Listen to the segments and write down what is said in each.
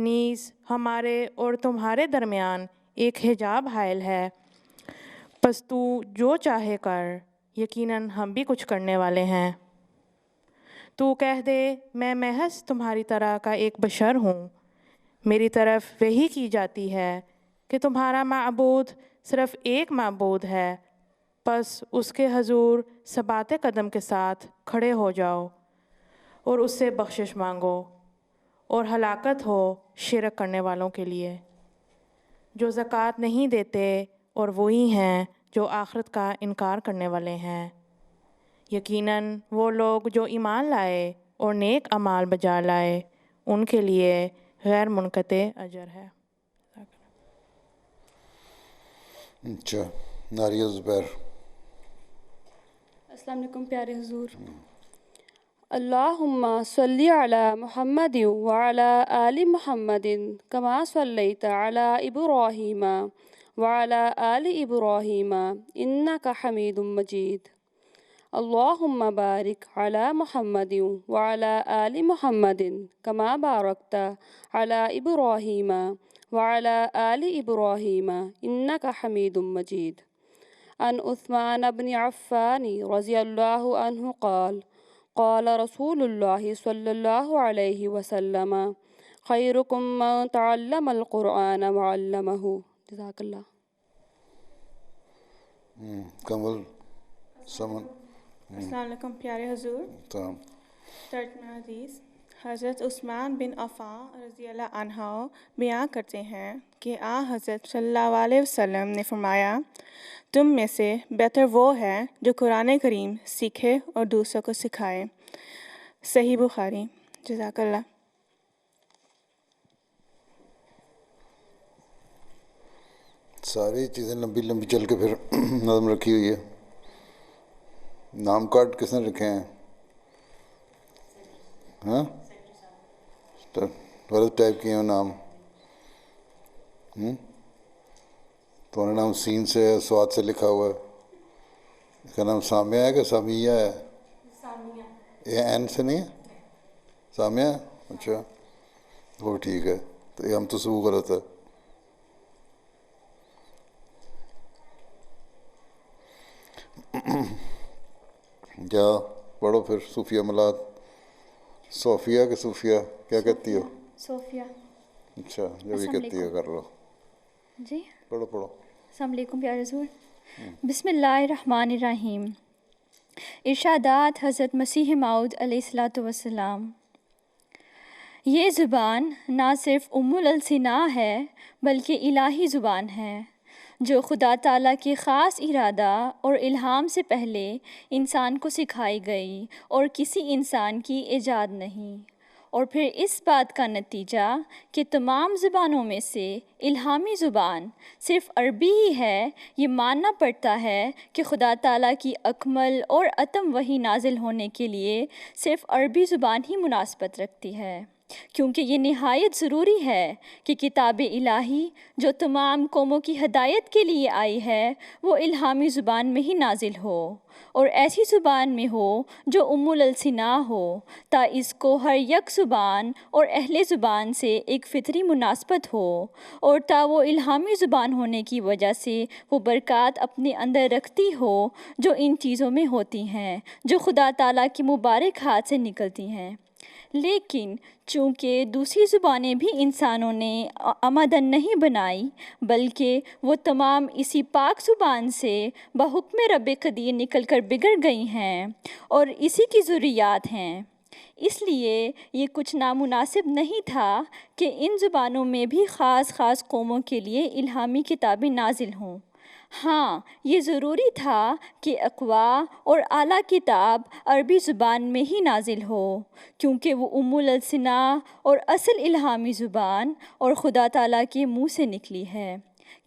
نیز ہمارے اور تمہارے درمیان ایک حجاب حائل ہے، پس تو جو چاہے کر، یقیناً ہم بھی کچھ کرنے والے ہیں۔ تو کہہ دے میں محض تمہاری طرح کا ایک بشر ہوں، میری طرف وحی کی جاتی ہے کہ تمہارا معبود صرف ایک معبود ہے، پس اس کے حضور ثبات قدم کے ساتھ کھڑے ہو جاؤ اور اس سے بخشش مانگو، اور ہلاکت ہو شرک کرنے والوں کے لیے جو زکوٰۃ نہیں دیتے، اور وہی ہیں جو آخرت کا انکار کرنے والے ہیں۔ یقیناً وہ لوگ جو ایمان لائے اور نیک اعمال بجا لائے، ان کے لیے غیر منقطع اجر ہے۔ اچھا، ناریہ زبیر۔ السلام علیکم پیارے حضور۔ اللہم صلی علی محمد وعلی آل محمد کما صلیت علی ابراہیم وعلی آل ابراہیم انک حمید مجید۔ اللہم بارک علی محمد وعلی آل محمد کما بارکت علی ابراہیم وعلی آل ابراہیم انک حمید مجید۔ عن عثمان بن عفان رضی اللہ عنہ قال قال رسول اللہ صلی اللہ علیہ وسلم خیرکم من تعلم القرآن وعلمہ۔ جزاک اللہ۔ کمل سمن۔ السلام علیکم پیارے حضور۔ ترجمہ حدیث۔ حضرت عثمان بن عفان رضی اللہ عنہ بیان کرتے ہیں کہ حضرت صلی اللہ علیہ وسلم نے فرمایا، تم میں سے بہتر وہ ہے جو قرآن کریم سیکھے اور دوسروں کو سکھائے۔ صحیح بخاری۔ جزاک اللہ۔ ساری چیزیں لمبی لمبی چل کے پھر نظم رکھی ہوئی ہے۔ نام کارڈ کس نے رکھے ہیں؟ ہاں، غلط ٹائپ کیے ہیں نام۔ تمہارا نام سین سے ہے، سواد سے لکھا ہوا ہے۔ اس کا نام سامیہ ہے کہ سامیہ ہے؟ یہ این سے نہیں ہے؟ سامیہ ہے؟ اچھا، وہ ٹھیک ہے، تو یہ ہم تو سو غلط ہے۔ کیا پڑھو پھر صوفیہ ملاد۔ صوفیہ کہ صوفیہ کیا کہتی ہو؟ صوفیہ۔ اچھا، جو بھی کہتی ہو کر لو۔ جی پڑھو پڑھو۔ السلام علیکم پیارے حضور۔ بسم اللہ الرحمن الرحیم۔ ارشادات حضرت مسیح موعود علیہ الصلاۃ والسلام۔ یہ زبان نہ صرف ام الالسنہ ہے بلکہ الہی زبان ہے جو خدا تعالیٰ کے خاص ارادہ اور الہام سے پہلے انسان کو سکھائی گئی اور کسی انسان کی ایجاد نہیں، اور پھر اس بات کا نتیجہ کہ تمام زبانوں میں سے الہامی زبان صرف عربی ہی ہے، یہ ماننا پڑتا ہے کہ خدا تعالیٰ کی اکمل اور اتم وحی نازل ہونے کے لیے صرف عربی زبان ہی مناسبت رکھتی ہے، کیونکہ یہ نہایت ضروری ہے کہ کتاب الہی جو تمام قوموں کی ہدایت کے لیے آئی ہے وہ الہامی زبان میں ہی نازل ہو، اور ایسی زبان میں ہو جو ام الالسنہ ہو، تا اس کو ہر یک زبان اور اہل زبان سے ایک فطری مناسبت ہو، اور تا وہ الہامی زبان ہونے کی وجہ سے وہ برکات اپنے اندر رکھتی ہو جو ان چیزوں میں ہوتی ہیں جو خدا تعالیٰ کے مبارک ہاتھ سے نکلتی ہیں۔ لیکن چونکہ دوسری زبانیں بھی انسانوں نے عمدن نہیں بنائی بلکہ وہ تمام اسی پاک زبان سے بحکم رب قدیر نکل کر بگڑ گئی ہیں اور اسی کی ذریات ہیں، اس لیے یہ کچھ نامناسب نہیں تھا کہ ان زبانوں میں بھی خاص خاص قوموں کے لیے الہامی کتابیں نازل ہوں۔ ہاں، یہ ضروری تھا کہ اقوا اور اعلیٰ کتاب عربی زبان میں ہی نازل ہو، کیونکہ وہ ام الالسنہ اور اصل الہامی زبان اور خدا تعالیٰ کے منہ سے نکلی ہے۔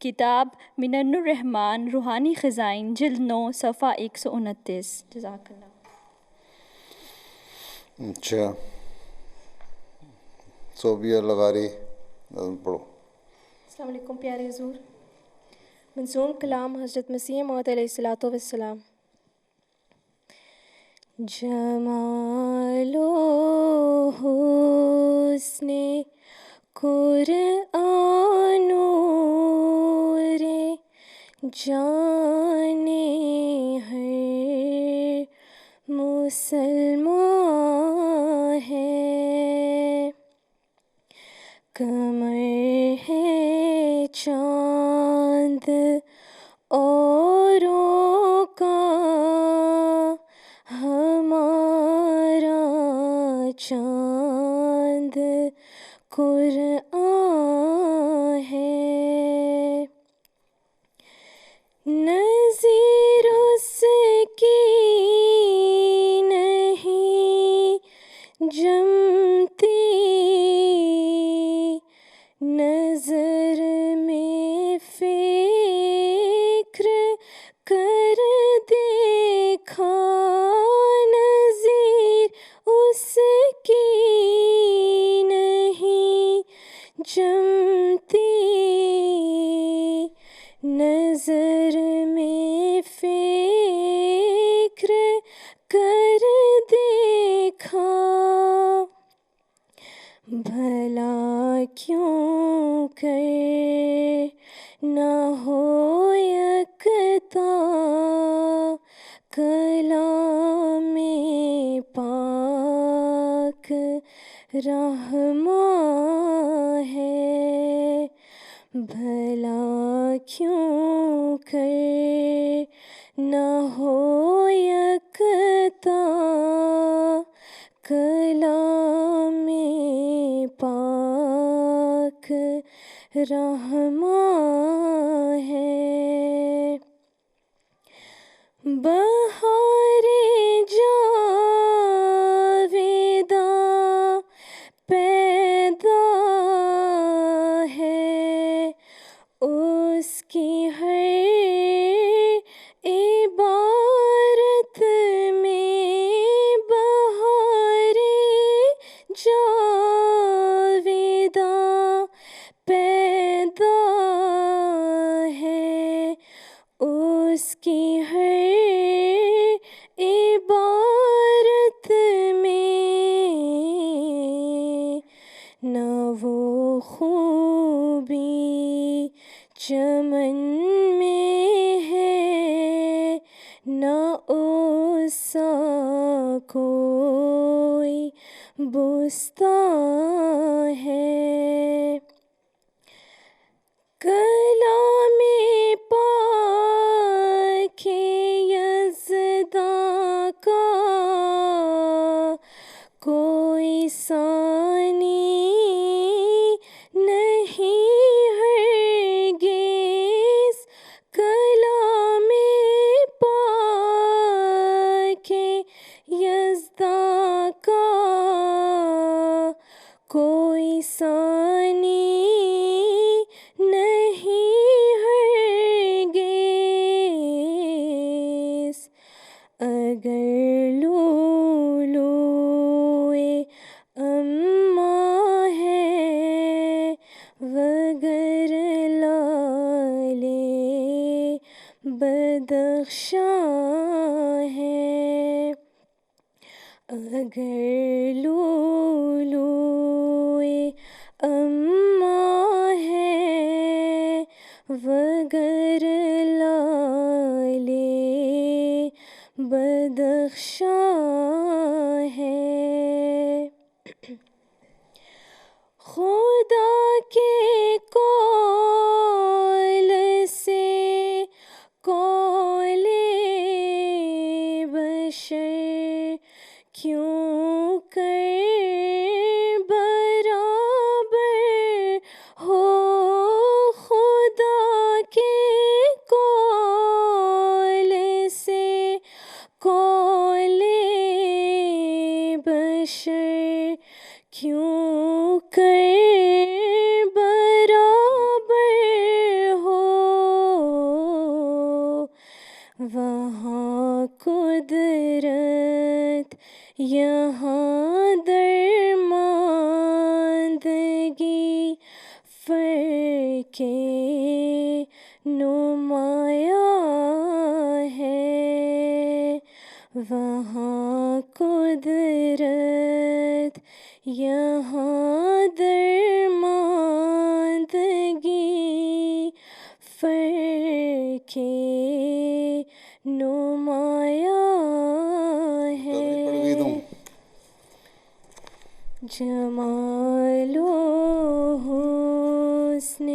کتاب منن الرحمن روحانی خزائن جلد 9 صفحہ 129۔ جزاک اللہ۔ اچھا، صوبیہ لغاری پڑھو۔ السلام علیکم پیارے حضور۔ منظوم کلام حضرت مسیح موعود علیہ الصلوۃ والسلام۔ جمال و حسن قرآن نور جانے ہر مسلمان ہے، کمر ہے چاند اوروں کا ہمارا چاند قرآن ہے، نظیر اس کی نہیں جمتی، نظر میں فکر کر دیکھا، نظیر اس کی نہیں جمتی، نظر میں فکر کر دیکھا، بھلا کیوں کر نہ ہو یکتا کلام پاک رحمان ہے، بھلا کیوں کر نہ ہو یکتا کلام پاک رحمان ہے، بہار جاویداں پیدا ہے، اس کی ہر عبارت میں بہار جاویداں پیدا ہے، اس کی ہر عبارت میں نہ وہ خوبی چمن میں ہے، نہ اس سا کوئی بستان ہے، کلام پاک یزداں کا کوئی ثانی نہیں ہرگز، کلام پاک یزداں کا کوئی ثانی نہیں ہرگز، اگر لولوئے اماں ہے وگر لالے بدخشاں ہے، اگر لولوئے اماں ہے وگر لالے بدخشاں ہے، خدا کے قول سے قول بشر کیوں کر برابر ہو، خدا کے قول سے قول بشر کیوں کر برابر ہو، وہاں قدرت یہاں درماندگی فرق نمایاں ہے، وہاں قدرت یہاں درماندگی کے نمایاں ہے جمال و حسن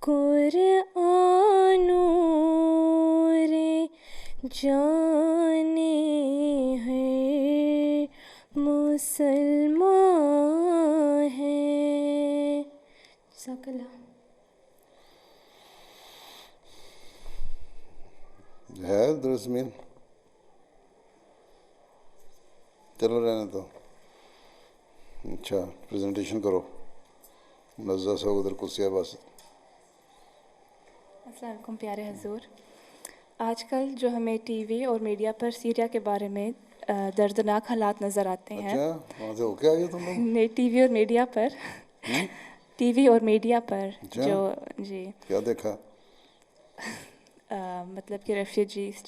قرآن نور جان ہے مسلمان ہے. جزاک اللہ. ہے درست مین. چلو رہنے تو. اچھا پریزنٹیشن کرو. نزا صاحب ادھر کرسی بس. السلام علیکم پیارے حضور. آج کل جو ہمیں ٹی وی اور میڈیا پر سیریا کے بارے میں دردناک حالات نظر آتے ہیں. اچھا وہاں سے ہو کے آئے تم لوگ؟ نہیں ٹی وی اور میڈیا پر ٹی وی اور میڈیا پر جو جی کیا دیکھا؟ مطلب کہ ریفیوجیز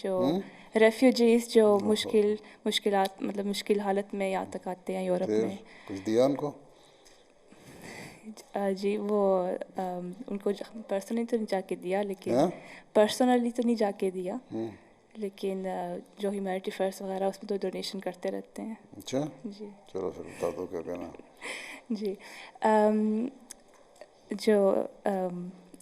جو مشکلات مطلب مشکل حالت میں یہاں تک آتے ہیں یورپ میں. کچھ دیا ان کو؟ جی وہ ان کو پرسنلی تو نہیں جا کے دیا لیکن جو ہیومینٹی فرسٹ وغیرہ اس میں تو ڈونیشن کرتے رہتے ہیں. اچھا جی چلو پھر بتا دو کیا کہنا. جی جو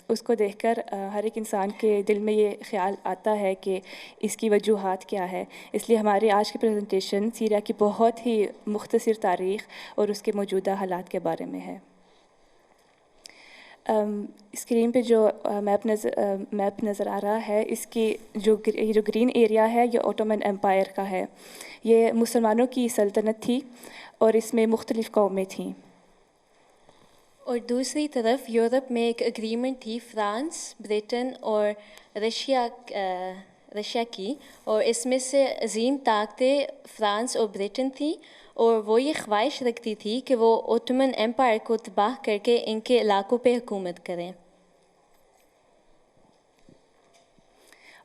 اس کو دیکھ کر ہر ایک انسان کے دل میں یہ خیال آتا ہے کہ اس کی وجوہات کیا ہے. اس لیے ہماری آج کی پریزنٹیشن سیریا کی بہت ہی مختصر تاریخ اور اس کے موجودہ حالات کے بارے میں ہے. اسکرین پہ جو میپ نظر آ رہا ہے اس کی جو گرین ایریا ہے یہ اوٹومن امپائر کا ہے. یہ مسلمانوں کی سلطنت تھی اور اس میں مختلف قومیں تھیں. اور دوسری طرف یورپ میں ایک اگریمنٹ تھی فرانس، برٹن اور رشیا کی، اور اس میں سے عظیم طاقتیں فرانس اور برٹن تھیں، اور وہ یہ خواہش رکھتی تھی کہ وہ اوٹومن ایمپائر کو تباہ کر کے ان کے علاقوں پہ حکومت کریں.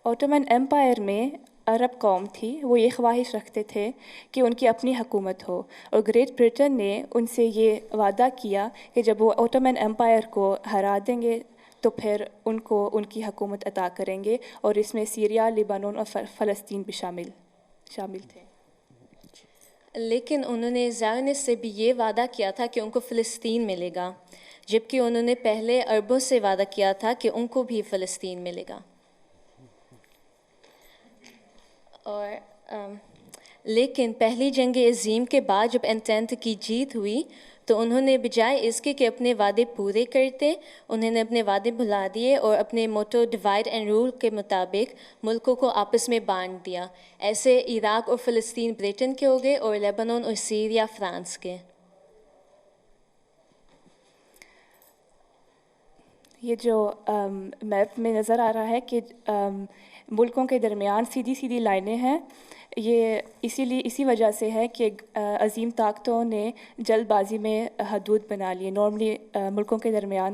اوٹومن ایمپائر میں عرب قوم تھی، وہ یہ خواہش رکھتے تھے کہ ان کی اپنی حکومت ہو، اور گریٹ برٹن نے ان سے یہ وعدہ کیا کہ جب وہ اوٹومن ایمپائر کو ہرا دیں گے تو پھر ان کو ان کی حکومت عطا کریں گے، اور اس میں سیریا، لیبنان اور فلسطین بھی شامل تھے. لیکن انہوں نے زائونسٹ سے بھی یہ وعدہ کیا تھا کہ ان کو فلسطین ملے گا، جبکہ انہوں نے پہلے عربوں سے وعدہ کیا تھا کہ ان کو بھی فلسطین ملے گا. اور لیکن پہلی جنگ عظیم کے بعد جب انٹینٹ کی جیت ہوئی تو انہوں نے بجائے اس کے کہ اپنے وعدے پورے کرتے، انہوں نے اپنے وعدے بھلا دیے اور اپنے موٹو ڈیوائڈ اینڈ رول کے مطابق ملکوں کو آپس میں بانٹ دیا. ایسے عراق اور فلسطین برٹن کے ہو گئے اور لیبنان اور سیریا فرانس کے. یہ جو میپ میں نظر آ رہا ہے کہ ملکوں کے درمیان سیدھی لائنیں ہیں، یہ اسی وجہ سے ہے کہ عظیم طاقتوں نے جلد بازی میں حدود بنا لیے. نارملی ملکوں کے درمیان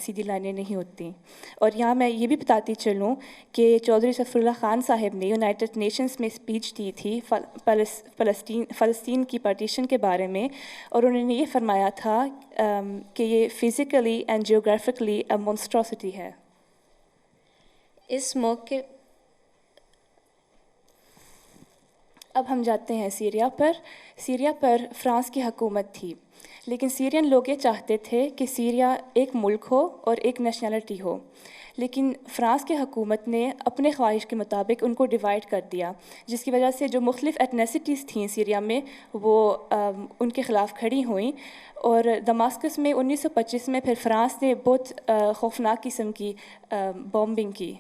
سیدھی لائنیں نہیں ہوتی. اور یہاں میں یہ بھی بتاتی چلوں کہ چودھری ظفر اللہ خان صاحب نے یونائٹڈ نیشنز میں اسپیچ دی تھی فلسطین کی پارٹیشن کے بارے میں، اور انہوں نے یہ فرمایا تھا کہ یہ فزیکلی اینڈ جیوگرافکلی اے مونسٹروسٹی ہے. اس موقع اب ہم جاتے ہیں سیریا پر. سیریا پر فرانس کی حکومت تھی، لیکن سیرین لوگ یہ چاہتے تھے کہ سیریا ایک ملک ہو اور ایک نیشنلٹی ہو، لیکن فرانس کی حکومت نے اپنے خواہش کے مطابق ان کو ڈیوائڈ کر دیا، جس کی وجہ سے جو مختلف ایتنیسٹیز تھیں سیریا میں وہ ان کے خلاف کھڑی ہوئیں. اور دماسکس میں 1925 میں پھر فرانس نے بہت خوفناک قسم کی بومبنگ کی.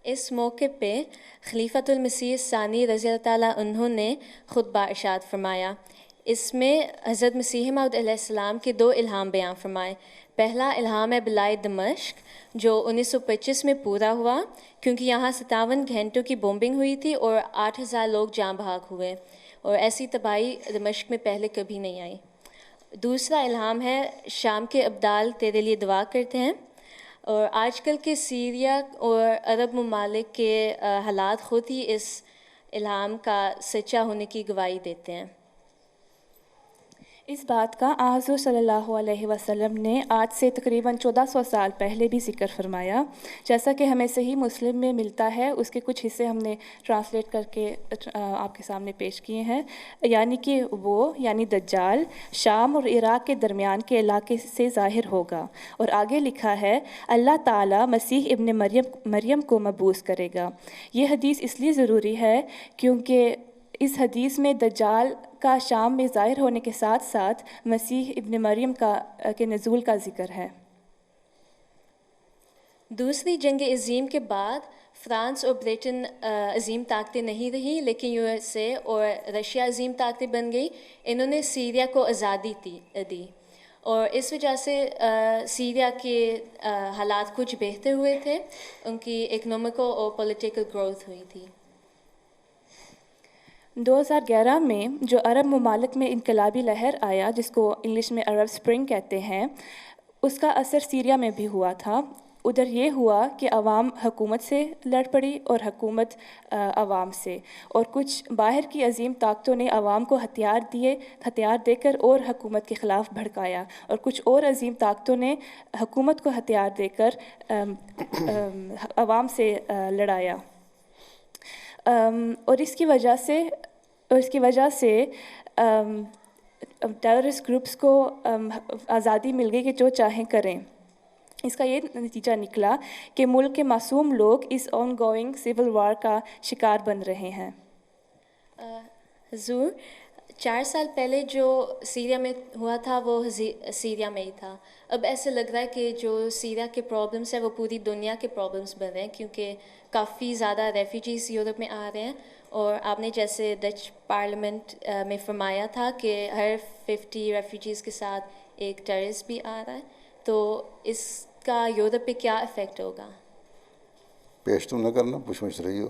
اس موقع پہ خلیفۃ المسیح ثانی رضی اللہ تعالیٰ عنہ نے خطبہ ارشاد فرمایا. اس میں حضرت مسیح موعود علیہ السلام کے 2 الہام بیان فرمائے. پہلا الہام ہے بلائے دمشق جو 1925 میں پورا ہوا، کیونکہ یہاں 57 گھنٹوں کی بومبنگ ہوئی تھی اور 8000 لوگ جاں بحق ہوئے، اور ایسی تباہی دمشق میں پہلے کبھی نہیں آئی. دوسرا الہام ہے شام کے ابدال تیرے لیے دعا کرتے ہیں. اور آج کل کے سیریا اور عرب ممالک کے حالات خود ہی اس الہام کا سچا ہونے کی گواہی دیتے ہیں. اس بات کا حضور صلی اللہ علیہ وسلم نے آج سے تقریباً 1400 سال پہلے بھی ذکر فرمایا، جیسا کہ ہمیں صحیح مسلم میں ملتا ہے. اس کے کچھ حصے ہم نے ٹرانسلیٹ کر کے آپ کے سامنے پیش کیے ہیں. یعنی کہ وہ یعنی دجال شام اور عراق کے درمیان کے علاقے سے ظاہر ہوگا. اور آگے لکھا ہے اللہ تعالیٰ مسیح ابن مریم کو مبعوث کرے گا. یہ حدیث اس لیے ضروری ہے کیونکہ اس حدیث میں دجال کا شام میں ظاہر ہونے کے ساتھ ساتھ مسیح ابن مریم کے نزول کا ذکر ہے. دوسری جنگ عظیم کے بعد فرانس اور بریٹن عظیم طاقتیں نہیں رہیں، لیکن یو ایس اے اور رشیا عظیم طاقتیں بن گئی. انہوں نے سیریا کو آزادی دی اور اس وجہ سے سیریا کے حالات کچھ بہتر ہوئے تھے، ان کی اکنامکل اور پولیٹیکل گروتھ ہوئی تھی. 2011 میں جو عرب ممالک میں انقلابی لہر آیا جس کو انگلش میں عرب سپرنگ کہتے ہیں، اس کا اثر سیریا میں بھی ہوا تھا. ادھر یہ ہوا کہ عوام حکومت سے لڑ پڑی اور حکومت عوام سے، اور کچھ باہر کی عظیم طاقتوں نے عوام کو ہتھیار دے کر اور حکومت کے خلاف بھڑکایا، اور کچھ اور عظیم طاقتوں نے حکومت کو ہتھیار دے کر عوام سے لڑایا. اور اس کی وجہ سے ٹیررسٹ گروپس کو آزادی مل گئی کہ جو چاہیں کریں. اس کا یہ نتیجہ نکلا کہ ملک کے معصوم لوگ اس آن گوئنگ سول وار کا شکار بن رہے ہیں. حضور 4 سال پہلے جو سیریا میں ہوا تھا وہ سیریا میں ہی تھا. اب ایسے لگ رہا ہے کہ جو سیریا کے پرابلمس ہیں وہ پوری دنیا کے پرابلمس بن رہے ہیں، کیونکہ کافی زیادہ ریفیوجیز یورپ میں آ رہے ہیں. اور آپ نے جیسے ڈچ پارلیمنٹ میں فرمایا تھا کہ ہر 50 ریفیوجیز کے ساتھ ایک ٹیررسٹ بھی آ رہا ہے، تو اس کا یورپ پہ کیا افیکٹ ہوگا؟ پیش تم نہ کرنا، پوچھ رہی ہو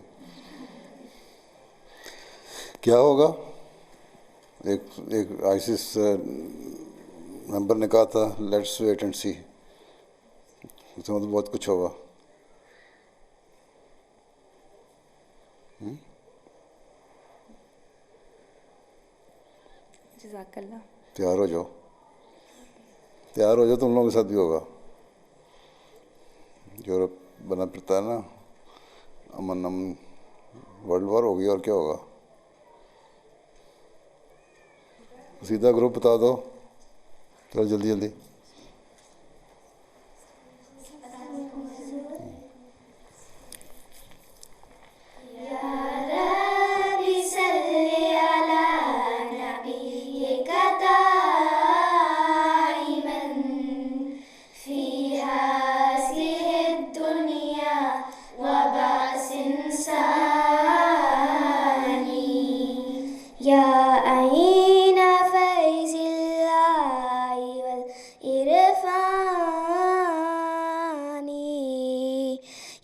کیا ہوگا. ایک آئیسس ممبر نے کہا تھا لیٹس ویٹ اینڈ سی، اس میں تو بہت کچھ ہوگا. جزاک اللہ. تیار ہو جاؤ تم لوگوں کے ساتھ بھی ہوگا. یورپ بنا پڑتا ہے نا، امن ورلڈ وار ہوگی اور کیا ہوگا. سیدھا گروپ بتا دو چلو جلدی.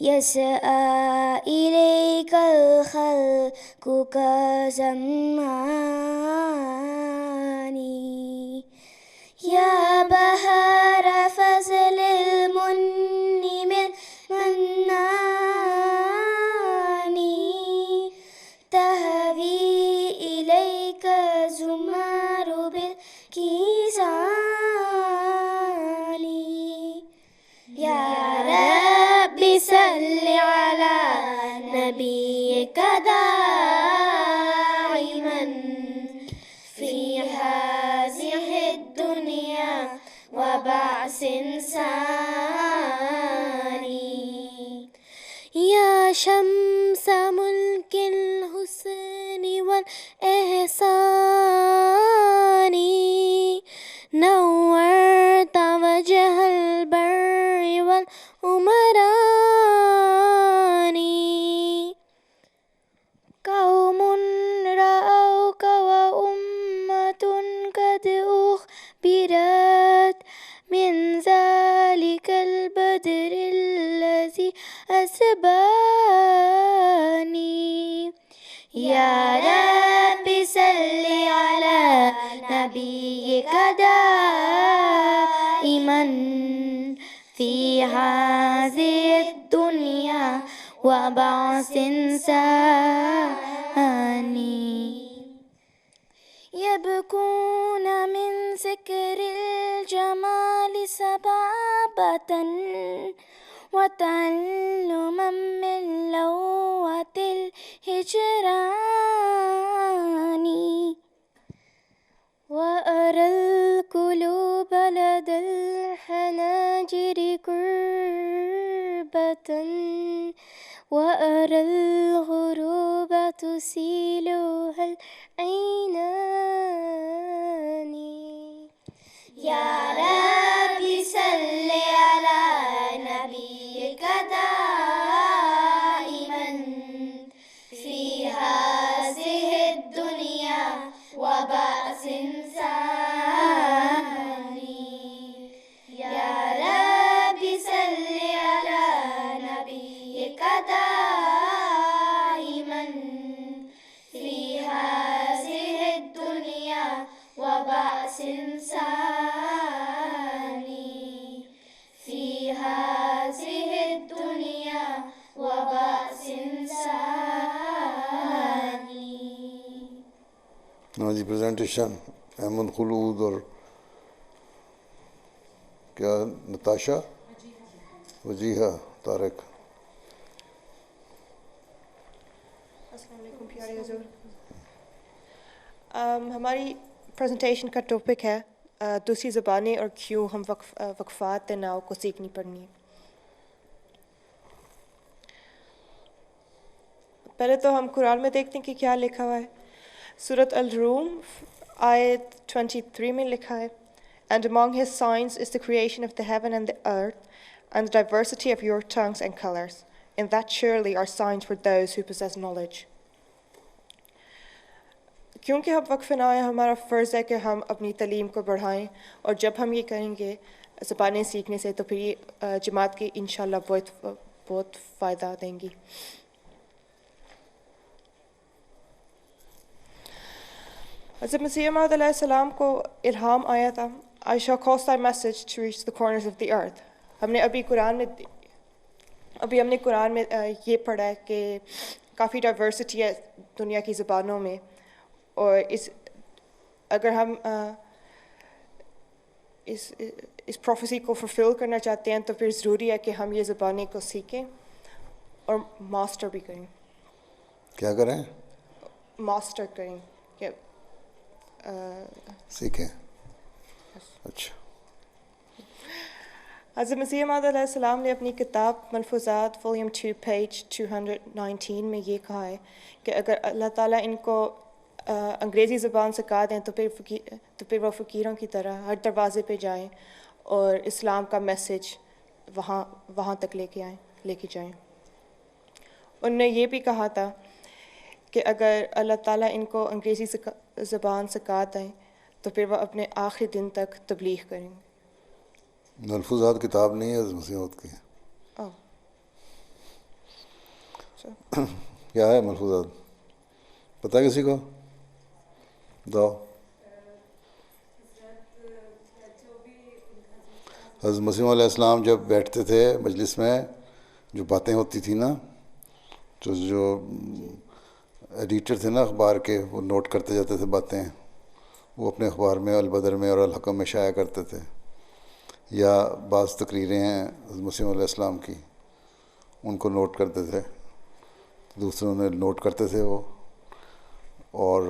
يسعى إليك الخلق كزماني يا بهار فضل المنعم المناني تهوي إليك زمار بالكيزان يا رب صل على نبيك دائما في هذه الدنيا وبعث ثاني يا شمس ملك الحسن والإحسان نورت وجه البر والأمران قوم رأوك وأمة قد أخبرت من ذلك البدر الذي أسباني يا رب صل على نبيك دائما في هذه الدنيا وبعث ثاني يبكون من ذكر الجمال سبابة وتعلما من لوة الهجران وأرى القلوب لدى الحناجر كربة وأرى الغروب تسيلها العينان يا رب صل على نبيك دائما في هذه الدنيا وبأس ثاني يا رب صل على نبيك دائما في هذه الدنيا وبأس ثاني في هذه الدنيا وبأس ثاني. ہاں جی پریزنٹیشن احمد خلود اور کیا نتاشا وجیحہ طارق. السلام علیکم پیارے حضور. ہماری پریزنٹیشن کا ٹاپک ہے دوسری زبانیں اور کیوں ہم وقفات ناؤ کو سیکھنی پڑنی. پہلے تو ہم قرآن میں دیکھتے ہیں کہ کیا لکھا ہوا ہے. سورۃ الروم آیت 23 میں لکھا ہے And among his signs is the creation of the heaven and the earth and the diversity of your tongues and colors. In that surely are signs for those who possess knowledge. کیونکہ ہم وقف نہ آئے ہمارا فرض ہے کہ ہم اپنی تعلیم کو بڑھائیں اور جب ہم یہ کریں گے زبانیں سیکھنے سے تو پھر یہ جماعت کی انشاءاللہ بہت فائدہ دیں گی. حضرت مسیح موعود علیہ السلام کو الہام آیا تھا I shall cause thy message to reach the corners of the earth. ہم نے ابھی ہم نے قرآن میں یہ پڑھا ہے کہ کافی ڈائیورسٹی ہے دنیا کی زبانوں میں اور اگر ہم اس پروفیسی کو فلفل کرنا چاہتے ہیں تو پھر ضروری ہے کہ ہم یہ زبانیں کو سیکھیں اور ماسٹر بھی کریں. کیا کریں؟ ماسٹر کریں کہ سیکھیں. اچھا. حضرت مسیح موعود علیہ السلام نے اپنی کتاب ملفوظات والیوم 2 پیج 219 میں یہ کہا ہے کہ اگر اللہ تعالیٰ ان کو انگریزی زبان سکھا دیں تو پھر وہ فقیروں کی طرح ہر دروازے پہ جائیں اور اسلام کا میسج وہاں تک لے کے جائیں. انہوں نے یہ بھی کہا تھا کہ اگر اللہ تعالیٰ ان کو انگریزی زبان سکھا دیں تو پھر وہ اپنے آخری دن تک تبلیغ کریں گے. ملفوظات کتاب نہیں ہے مسیح موعود کی. کیا ہے ملفوظات؟ پتہ کسی کو؟ دو حضرت مسیح علیہ السلام جب بیٹھتے تھے مجلس میں جو باتیں ہوتی تھیں نا تو جو ایڈیٹر تھے نا اخبار کے وہ نوٹ کرتے جاتے تھے باتیں وہ اپنے اخبار میں البدر میں اور الحکم میں شائع کرتے تھے. یا بعض تقریریں ہیں حضرت مسیح علیہ السلام کی ان کو نوٹ کرتے تھے دوسروں نے نوٹ کرتے تھے وہ اور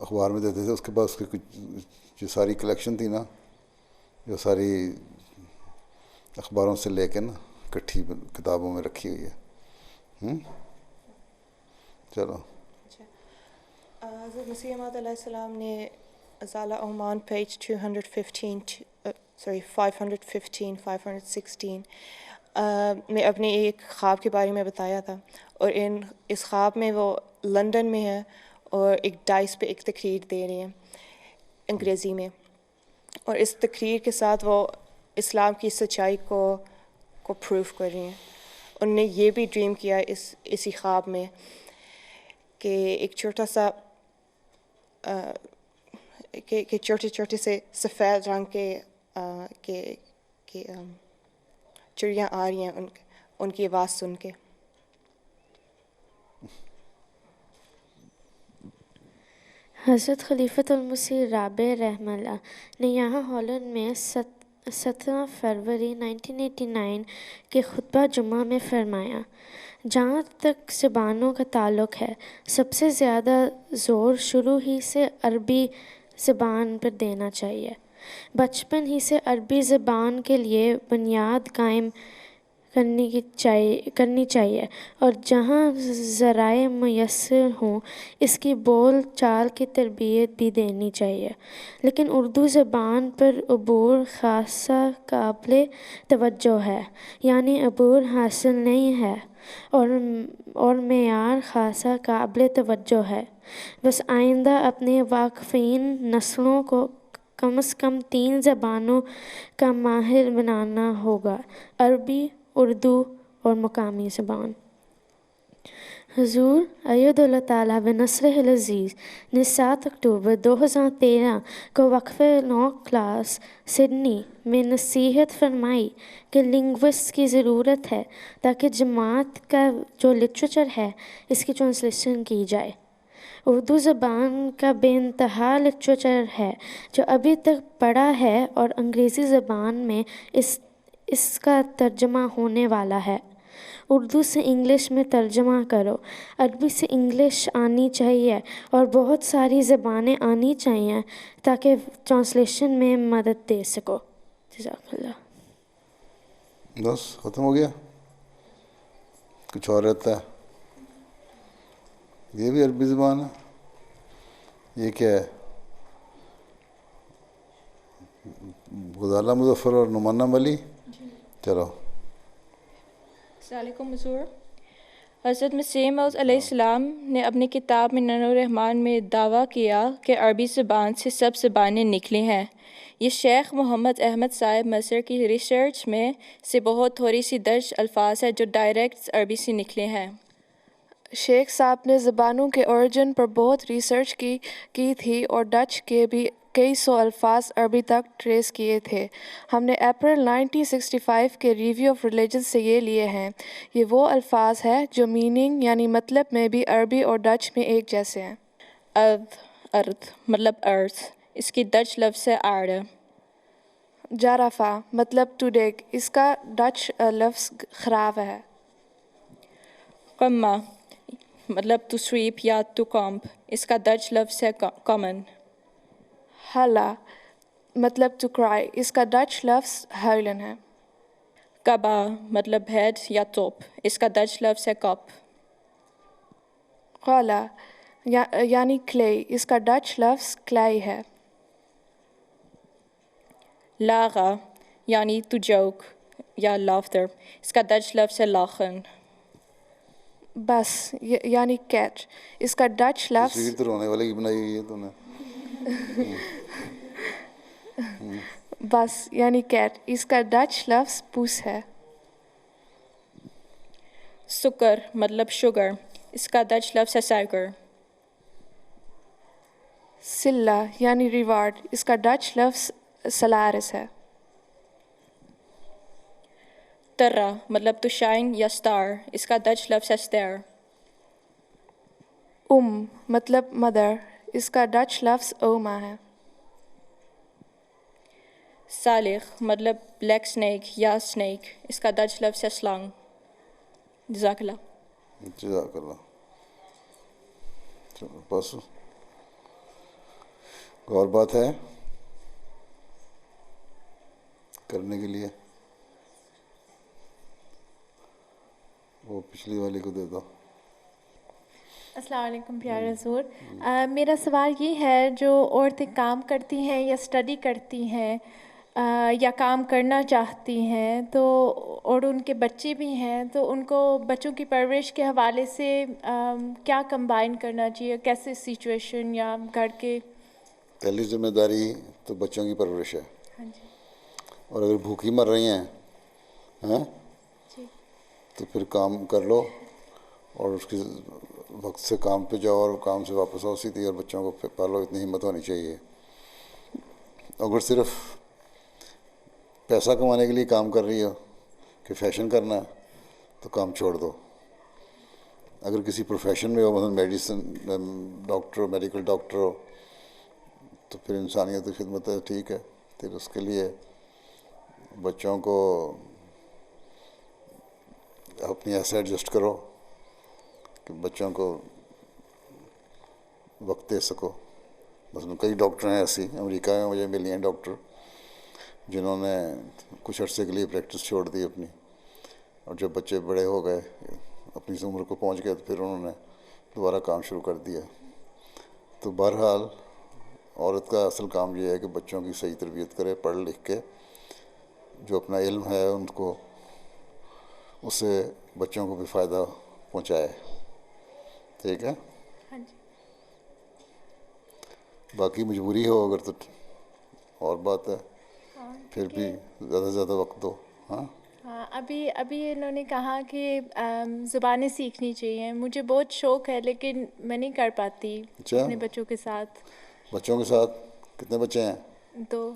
اخبار میں دیتے تھے. اس کے بعد اس کی جو ساری کلیکشن تھی نا جو ساری اخباروں سے لے کے نا اکٹھی کتابوں میں رکھی ہوئی ہے. چلو. حضرت مسیح موعود علیہ السلام نے ازالہ عمان پیج 516 میں اپنے ایک خواب کے بارے میں بتایا تھا اور اس خواب میں وہ لندن میں ہے اور ایک ڈائس پہ ایک تقریر دے رہے ہیں انگریزی میں اور اس تقریر کے ساتھ وہ اسلام کی سچائی کو پروف کر رہے ہیں. انہوں نے یہ بھی ڈریم کیا اسی خواب میں کہ ایک چھوٹا سا کہ چھوٹے سے سفید رنگ کے چڑیاں آ رہی ہیں ان کی آواز سن کے. حضرت خلیفۃ المسیح رابع رحمہ اللہ نے یہاں ہالینڈ میں 17 فروری 1989 کے خطبہ جمعہ میں فرمایا، جہاں تک زبانوں کا تعلق ہے سب سے زیادہ زور شروع ہی سے عربی زبان پر دینا چاہیے، بچپن ہی سے عربی زبان کے لیے بنیاد قائم کرنی چاہیے، اور جہاں ذرائع میسر ہوں اس کی بول چال کی تربیت بھی دینی چاہیے، لیکن اردو زبان پر عبور خاصا قابل توجہ ہے، یعنی عبور حاصل نہیں ہے اور معیار خاصا قابل توجہ ہے۔ بس آئندہ اپنے واقفین نسلوں کو کم از کم 3 زبانوں کا ماہر بنانا ہوگا، عربی، اردو اور مقامی زبان۔ حضور اید اللہ تعالیٰ بنصرہ العزیز نے 7 اکتوبر 2013 کو وقفہ 9 کلاس سڈنی میں نصیحت فرمائی کہ لنگوسٹ کی ضرورت ہے تاکہ جماعت کا جو لٹریچر ہے اس کی ٹرانسلیشن کی جائے۔ اردو زبان کا بے انتہا لٹریچر ہے جو ابھی تک پڑا ہے اور انگریزی زبان میں اس کا ترجمہ ہونے والا ہے۔ اردو سے انگلش میں ترجمہ کرو، عربی سے انگلش آنی چاہیے اور بہت ساری زبانیں آنی چاہیے تاکہ ٹرانسلیشن میں مدد دے سکو۔ جزاک اللہ۔ بس ختم ہو گیا؟ کچھ اور رہتا ہے؟ یہ بھی عربی زبان ہے؟ یہ کیا ہے؟ غزالہ مظفر اور نمانہ ملی؟ چلو۔ السلام علیکم حضور۔ حضرت مسیح موعود علیہ السلام نے اپنی کتاب منن الرحمن میں دعویٰ کیا کہ عربی زبان سے سب زبانیں نکلی ہیں۔ یہ شیخ محمد احمد صاحب مصر کی ریسرچ میں سے بہت تھوڑی سی درج الفاظ ہیں جو ڈائریکٹ عربی سے نکلے ہیں۔ شیخ صاحب نے زبانوں کے اوریجن پر بہت ریسرچ کی تھی اور ڈچ کے بھی کئی 100 الفاظ عربی تک ٹریس کیے تھے۔ ہم نے اپریل 1965 کے ریویو آف ریلیجن سے یہ لیے ہیں۔ یہ وہ الفاظ ہیں جو میننگ یعنی مطلب میں بھی عربی اور ڈچ میں ایک جیسے ہیں۔ ارض مطلب ارتھ، اس کی ڈچ لفظ ہے آرڈ۔ جرافہ مطلب ٹو ڈگ، اس کا ڈچ لفظ خراب ہے۔ قمہ مطلب ٹو سویپ یا ٹو کامب، اس کا ڈچ لفظ ہے کامن۔ ہلا مطلب ٹو کرائی، اس کا ڈچ لفظ ہیلن ہے۔ کعبہ مطلب ہیڈ یا ٹاپ، اس کا ڈچ لفظ ہے کاپ۔ قالا یعنی کلے، اس کا ڈچ لفظ کلائی ہے۔ لاغا یعنی ٹو جوک یا لافٹر، اس کا ڈچ لفظ ہے لاخن۔ بس یعنی کیٹ، اس کا ڈچ لفظ تصویر تو رونے والے کی بنائی ہوئی ہے تو نے۔ بس یعنی کیٹ، اس کا ڈچ لفظ پوس ہے۔ سکر مطلب شوگر، اس کا ڈچ لفظ ہے سائکر۔ سلہ یعنی ریوارڈ، اس کا ڈچ لفظ سلارس ہے۔ ترا مطلب ٹو شائن یا سٹار، اس کا ڈچ لفظ ہے سٹیر۔ مطلب مدر، اس کا ڈچ لفظ اوما ہے۔ سالخ مطلب بلیک سنیک یا سنیک، اس کا ڈچ لفظ ہے سلنگ۔ جزاک اللہ۔ جزاک اللہ۔ چلو بس اور بات ہے کرنے کے لیے؟ وہ پچھلی والی کو دے دو۔ السلام علیکم پیارے حضور، میرا سوال یہ ہے جو عورتیں کام کرتی ہیں یا اسٹڈی کرتی ہیں یا کام کرنا چاہتی ہیں تو اور ان کے بچے بھی ہیں، تو ان کو بچوں کی پرورش کے حوالے سے کیا کمبائن کرنا چاہیے، کیسے سچویشن یا گھر کے؟ پہلی ذمہ داری تو بچوں کی پرورش ہے۔ ہاں جی۔ اور اگر بھوکی مر رہی ہیں جی تو پھر کام کر لو اور اس کی وقت سے کام پہ جاؤ اور کام سے واپس آؤ سیدھی، اور بچوں کو پالو، اتنی ہمت ہونی چاہیے۔ اگر صرف پیسہ کمانے کے لیے کام کر رہی ہو کہ فیشن کرنا ہے تو کام چھوڑ دو۔ اگر کسی پروفیشن میں ہو، مثلا میڈیسن ڈاکٹر ہو، میڈیکل ڈاکٹر ہو تو پھر انسانیت کی خدمت ہے، ٹھیک ہے. پھر اس کے لیے بچوں کو اپنی ایسے ایڈجسٹ کرو کہ بچوں کو وقت دے سکو. مثلاً کئی ڈاکٹر ہیں ایسی امریکہ میں مجھے ملی ہیں ڈاکٹر جنہوں نے کچھ عرصے کے لیے پریکٹس چھوڑ دی اپنی، اور جب بچے بڑے ہو گئے اپنی عمر کو پہنچ گئے تو پھر انہوں نے دوبارہ کام شروع کر دیا. تو بہرحال عورت کا اصل کام یہ ہے کہ بچوں کی صحیح تربیت کرے، پڑھ لکھ کے جو اپنا علم ہے ان کو اس سے بچوں کو بھی فائدہ پہنچائے. ٹھیک ہے. ہاں جی. باقی مجبوری ہو اگر تو اور بات ہے، پھر بھی زیادہ سے زیادہ وقت دو. ہاں ہاں، ابھی انہوں نے کہا کہ زبانیں سیکھنی چاہیے. مجھے بہت شوق ہے لیکن میں نہیں کر پاتی اپنے بچوں کے ساتھ. بچوں کے ساتھ کتنے بچے ہیں؟ 2.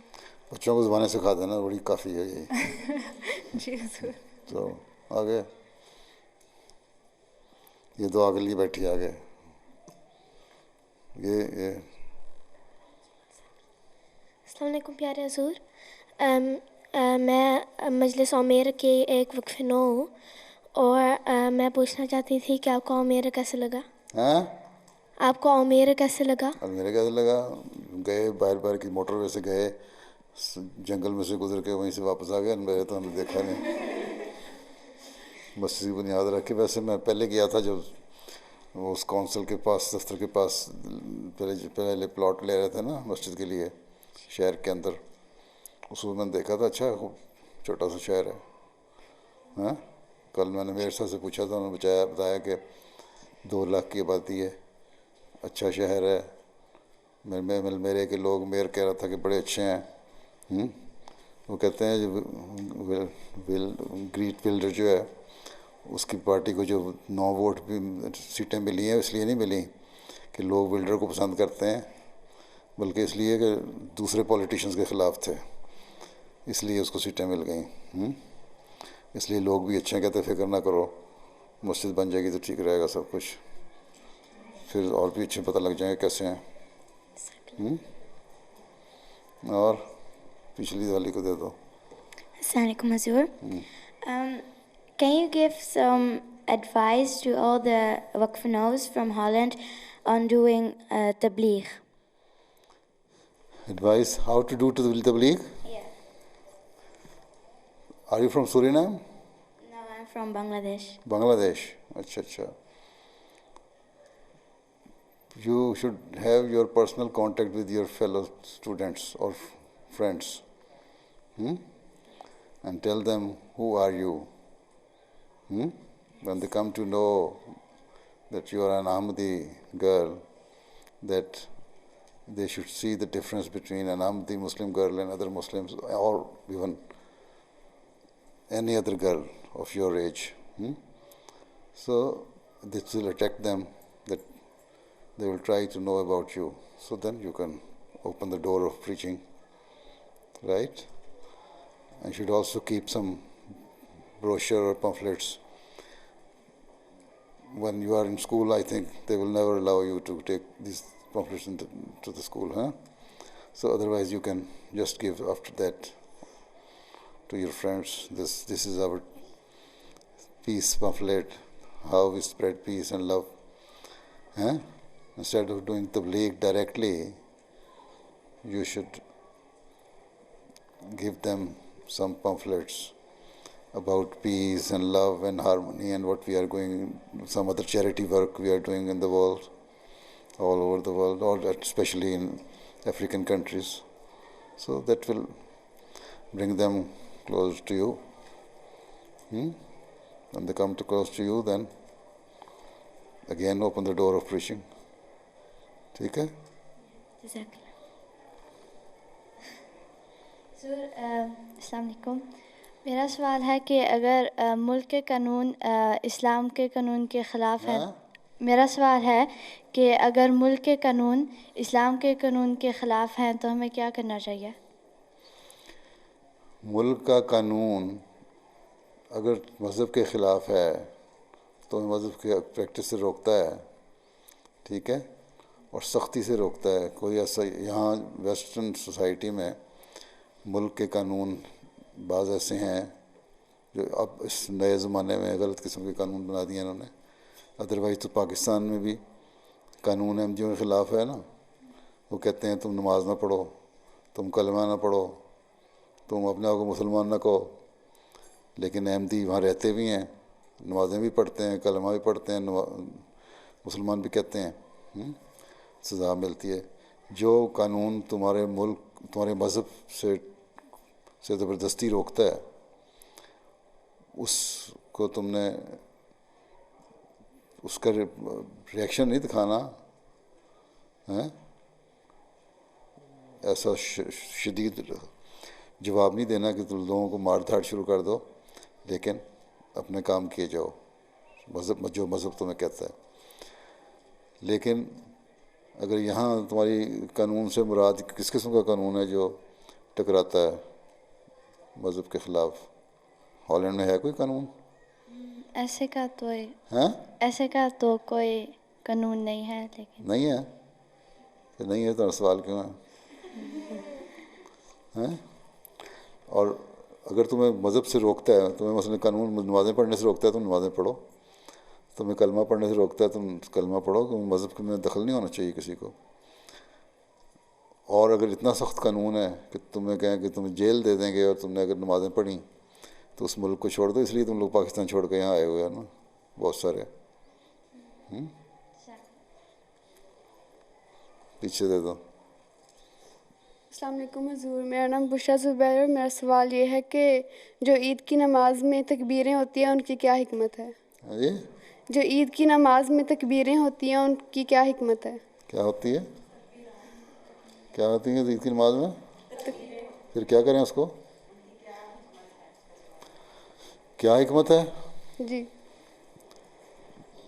بچوں کو زبانیں سکھا دینا بڑی کافی ہے یہی. جی حضور. تو آگے یہ دعا کے لیے بیٹھی آگے. یہ السلام علیکم پیارے حضور. میں مجلس عمیر کے ایک وقف نو ہوں اور میں پوچھنا چاہتی تھی کہ آپ کو عمیر کیسے لگا؟ ہاں آپ کو عمیر کیسے لگا؟ میرے کیسے لگا؟ گئے باہر کی موٹر وے سے گئے، جنگل میں سے گزر کے وہیں سے واپس آ گئے. میرے تو ہم نے دیکھا نہیں. مسجد کی بنیاد رکھ کے. ویسے میں پہلے گیا تھا جب وہ اس کونسل کے پاس، دفتر کے پاس پہلے پلاٹ لے رہے تھے نا مسجد کے لیے شہر کے اندر. اس میں نے دیکھا تھا. اچھا چھوٹا سا شہر ہے. ہاں کل میں نے میئر صاحب سے پوچھا تھا، انہوں نے بتایا کہ 2 لاکھ کی آبادی ہے، اچھا شہر ہے. میرے کے لوگ میئر کہہ رہا تھا کہ بڑے اچھے ہیں. وہ کہتے ہیں گریٹ بلڈر جو ہے اس کی پارٹی کو جو 9 ووٹ بھی سیٹیں ملی ہیں اس لیے نہیں ملی کہ لوگ بلڈر کو پسند کرتے ہیں، بلکہ اس لیے کہ دوسرے پولیٹیشنز کے خلاف تھے، اس لیے اس کو سیٹیں مل گئیں. اس لیے لوگ بھی اچھے کہتے فکر نہ کرو، مسجد بن جائے گی تو ٹھیک رہے گا سب کچھ، پھر اور بھی اچھے پتہ لگ جائیں گے کیسے ہیں. اور پچھلی والی کو دے دو. السلام علیکم حضور. Can you give some advice to all the Waqf from Holland on doing tabligh? Advice how to do tabligh? Yeah. Are you from Suriname? No, I'm from Bangladesh. Bangladesh. Acha. You should have your personal contact with your fellow students or friends, and tell them who are you. When they come to know that you are an Ahmadi girl, that they should see the difference between an Ahmadi Muslim girl and other Muslims, or even any other girl of your age. So this will attract them, that they will try to know about you. So then you can open the door of preaching, right? And you should also keep some brochure or pamphlets. When you are in school, I think they will never allow you to take these pamphlets to the school, So otherwise you can just give after that to your friends. This is our peace pamphlet, how we spread peace and love. Instead of doing tabligh directly, you should give them some pamphlets about peace and love and harmony and what we are going, some other charity work we are doing in the world, all over the world, or especially in African countries. So that will bring them close to you. When they come too close to you, then again open the door of preaching. ٹھیک ہے. السلام علیکم. میرا سوال ہے کہ اگر ملک کے قانون اسلام کے قانون کے خلاف ہے، میرا سوال ہے کہ اگر ملک کے قانون اسلام کے قانون کے خلاف ہیں تو ہمیں کیا کرنا چاہیے؟ ملک کا قانون اگر مذہب کے خلاف ہے تو مذہب کے پریکٹس سے روکتا ہے، ٹھیک ہے، اور سختی سے روکتا ہے. کوئی ایسا یہاں ویسٹرن سوسائٹی میں ملک کے قانون بعض ایسے ہیں جو اب اس نئے زمانے میں غلط قسم کے قانون بنا دیے انہوں نے. ادروائز تو پاکستان میں بھی قانون احمدیوں کے خلاف ہے نا. وہ کہتے ہیں تم نماز نہ پڑھو, تم کلمہ نہ پڑھو, تم اپنے آپ کو مسلمان نہ کہو. لیکن احمدی وہاں رہتے بھی ہیں, نمازیں بھی پڑھتے ہیں, کلمہ بھی پڑھتے ہیں, مسلمان بھی کہتے ہیں. سزا ملتی ہے. جو قانون تمہارے ملک تمہارے مذہب سے زبردستی روکتا ہے اس کو تم نے اس کا ریئیکشن نہیں دکھانا ہے, ایسا شدید جواب نہیں دینا کہ تم لوگوں کو مار دھاڑ شروع کر دو, لیکن اپنے کام کیے جاؤ جو مذہب تمہیں کہتا ہے. لیکن اگر یہاں تمہاری قانون سے مراد کس قسم کا قانون ہے جو ٹکراتا ہے مذہب کے خلاف؟ ہالینڈ میں ہے کوئی قانون ایسے کا تو ہاں ایسے کا تو کوئی قانون نہیں ہے. لیکن نہیں ہے کہ نہیں ہے تو سوال کیوں ہے؟ اور اگر تمہیں مذہب سے روکتا ہے, تمہیں مثلا قانون نمازیں پڑھنے سے روکتا ہے تم نمازیں پڑھو, تمہیں کلمہ پڑھنے سے روکتا ہے تم کلمہ پڑھو, کہ مذہب میں دخل نہیں ہونا چاہیے کسی کو. اور اگر اتنا سخت قانون ہے کہ تمہیں کہیں کہ تمہیں جیل دے دیں گے اور تم نے اگر نمازیں پڑھیں تو اس ملک کو چھوڑ دو. اس لیے تم لوگ پاکستان چھوڑ کے یہاں آئے ہوئے ہیں نا بہت سارے. پیچھے دے دو. السلام علیکم حضور, میرا نام بشرا زبیر اور میرا سوال یہ ہے کہ جو عید کی نماز میں تکبیریں ہوتی ہیں ان کی کیا حکمت ہے؟ جی جو عید کی نماز میں تکبیریں ہوتی ہیں ان کی کیا حکمت ہے؟ کیا ہوتی ہے؟ کیا ہوتی ہیں عید کی نماز میں؟ پھر کیا کریں اس کو؟ کیا حکمت ہے؟ جی